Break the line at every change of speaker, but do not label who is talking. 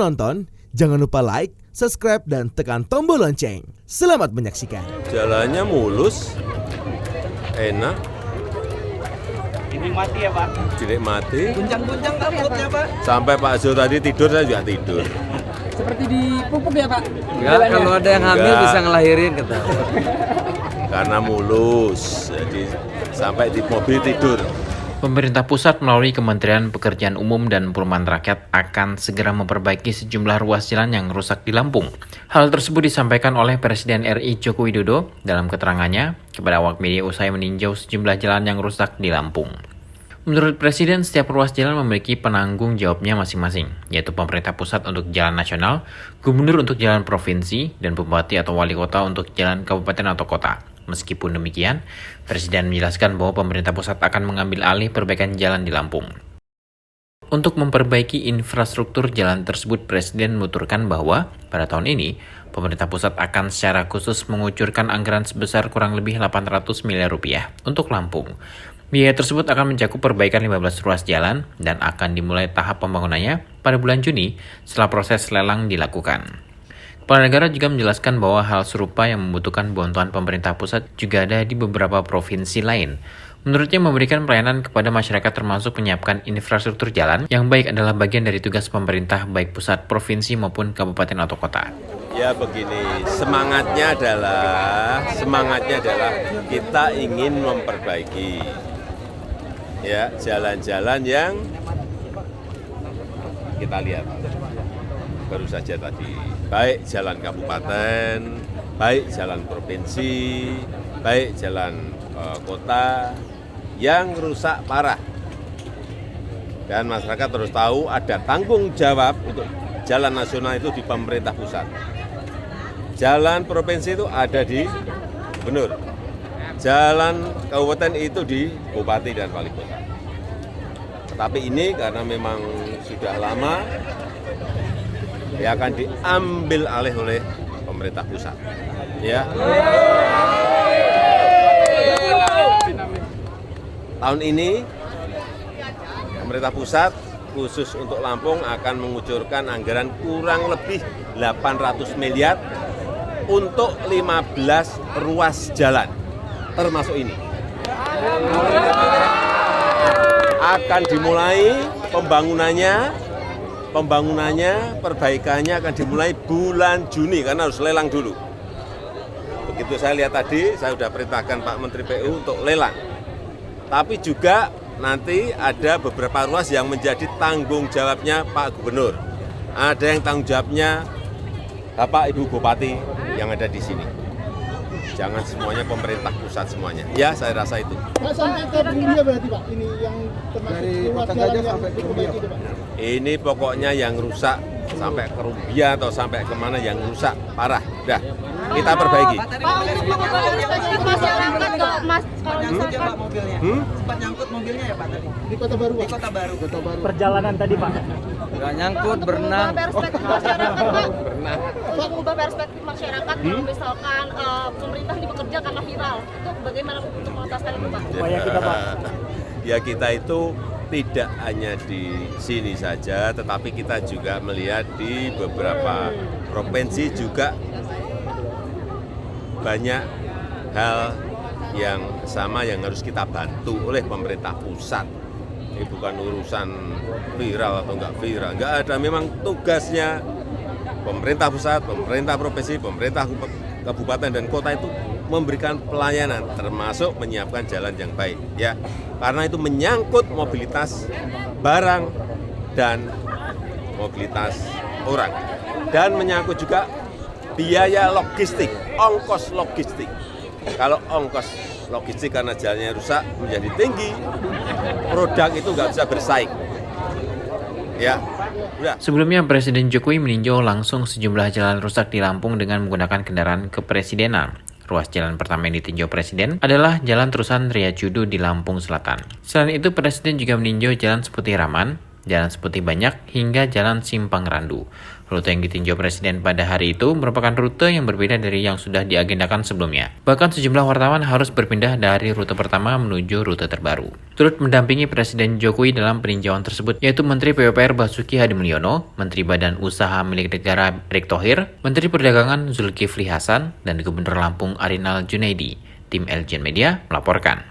menonton, jangan lupa like, subscribe, dan tekan tombol lonceng. Selamat menyaksikan.
Jalannya mulus, enak.
Dinikmati ya Pak?
Dinikmati.
Guncang-guncang rambutnya Pak?
Sampai Pak Zul tadi tidur, saya juga tidur.
Seperti dipupuk ya Pak?
Enggak, kalau ada yang hamil
Enggak.
bisa ngelahirin kata.
Karena mulus, jadi sampai di mobil tidur.
Pemerintah pusat melalui Kementerian Pekerjaan Umum dan Perumahan Rakyat akan segera memperbaiki sejumlah ruas jalan yang rusak di Lampung. Hal tersebut disampaikan oleh Presiden RI Joko Widodo dalam keterangannya kepada awak media usai meninjau sejumlah jalan yang rusak di Lampung. Menurut Presiden, setiap ruas jalan memiliki penanggung jawabnya masing-masing, yaitu pemerintah pusat untuk jalan nasional, gubernur untuk jalan provinsi, dan bupati atau wali kota untuk jalan kabupaten atau kota. Meskipun demikian, Presiden menjelaskan bahwa pemerintah pusat akan mengambil alih perbaikan jalan di Lampung. Untuk memperbaiki infrastruktur jalan tersebut, Presiden menuturkan bahwa pada tahun ini, pemerintah pusat akan secara khusus mengucurkan anggaran sebesar kurang lebih 800 miliar rupiah untuk Lampung. Biaya tersebut akan mencakup perbaikan 15 ruas jalan dan akan dimulai tahap pembangunannya pada bulan Juni setelah proses lelang dilakukan. Kepala negara juga menjelaskan bahwa hal serupa yang membutuhkan bantuan pemerintah pusat juga ada di beberapa provinsi lain. Menurutnya memberikan pelayanan kepada masyarakat termasuk menyiapkan infrastruktur jalan yang baik adalah bagian dari tugas pemerintah baik pusat, provinsi maupun kabupaten atau kota.
Ya begini, semangatnya adalah kita ingin memperbaiki ya jalan-jalan yang kita lihat baru saja tadi, baik jalan kabupaten, baik jalan provinsi, baik jalan kota yang rusak parah. Dan masyarakat terus tahu ada tanggung jawab untuk jalan nasional itu di pemerintah pusat. Jalan provinsi itu ada di gubernur. Jalan kabupaten itu di bupati dan wali kota. Tetapi ini karena memang sudah lama, ya akan diambil alih oleh pemerintah pusat. Ya. Tahun ini pemerintah pusat khusus untuk Lampung akan mengucurkan anggaran kurang lebih 800 miliar untuk 15 ruas jalan, termasuk ini. Akan dimulai pembangunannya, perbaikannya akan dimulai bulan Juni karena harus lelang dulu. Begitu saya lihat tadi, saya sudah perintahkan Pak Menteri PU untuk lelang. Tapi juga nanti ada beberapa ruas yang menjadi tanggung jawabnya Pak Gubernur. Ada yang tanggung jawabnya Bapak Ibu Bupati yang ada di sini. Jangan semuanya pemerintah pusat semuanya. Ya, saya rasa itu.
Pak, sampai ke Bumbia berarti Pak, ini yang termasuk
Dari
ruas
Kota
jalan
Gajah
yang
sampai ke Bumbia.
diperbaiki itu, Pak.
Ini pokoknya yang rusak sampai ke Rumbia atau sampai kemana yang rusak parah. Udah, kita perbaiki.
Pak, untuk masyarakat ke Mas
Pak mobilnya? Sempat nyangkut mobilnya ya Pak tadi?
Di Kota Baru,
Di
Pak.
Kota Baru.
Perjalanan tadi Pak?
Enggak nyangkut, berenang.
perspektif masyarakat, Pak. Mengubah perspektif masyarakat kalau misalkan pemerintah ini bekerja karena viral. Itu bagaimana untuk mengataskan itu, Pak?
Upaya kita, Pak.
Ya kita itu tidak hanya di sini saja, tetapi kita juga melihat di beberapa provinsi juga banyak hal yang sama yang harus kita bantu oleh pemerintah pusat. Ini bukan urusan viral atau enggak viral, enggak ada. Memang tugasnya pemerintah pusat, pemerintah provinsi, pemerintah kabupaten dan kota itu memberikan pelayanan, termasuk menyiapkan jalan yang baik, ya. Karena itu menyangkut mobilitas barang dan mobilitas orang, dan menyangkut juga biaya logistik, ongkos logistik. Kalau ongkos logistik karena jalannya rusak menjadi tinggi, produk itu nggak bisa bersaing. Ya, udah.
Sebelumnya, Presiden Jokowi meninjau langsung sejumlah jalan rusak di Lampung dengan menggunakan kendaraan kepresidenan. Ruas jalan pertama yang ditinjau Presiden adalah Jalan Terusan Ria Judo di Lampung Selatan. Selain itu, Presiden juga meninjau Jalan Seputih Raman, Jalan Seputih Banyak, hingga Jalan Simpang Randu. Rute yang ditinjau Presiden pada hari itu merupakan rute yang berbeda dari yang sudah diagendakan sebelumnya. Bahkan sejumlah wartawan harus berpindah dari rute pertama menuju rute terbaru. Turut mendampingi Presiden Jokowi dalam peninjauan tersebut yaitu Menteri PUPR Basuki Hadimulyono, Menteri Badan Usaha Milik Negara Erick Thohir, Menteri Perdagangan Zulkifli Hasan, dan Gubernur Lampung Arinal Junaidi. Tim Eljen Media melaporkan.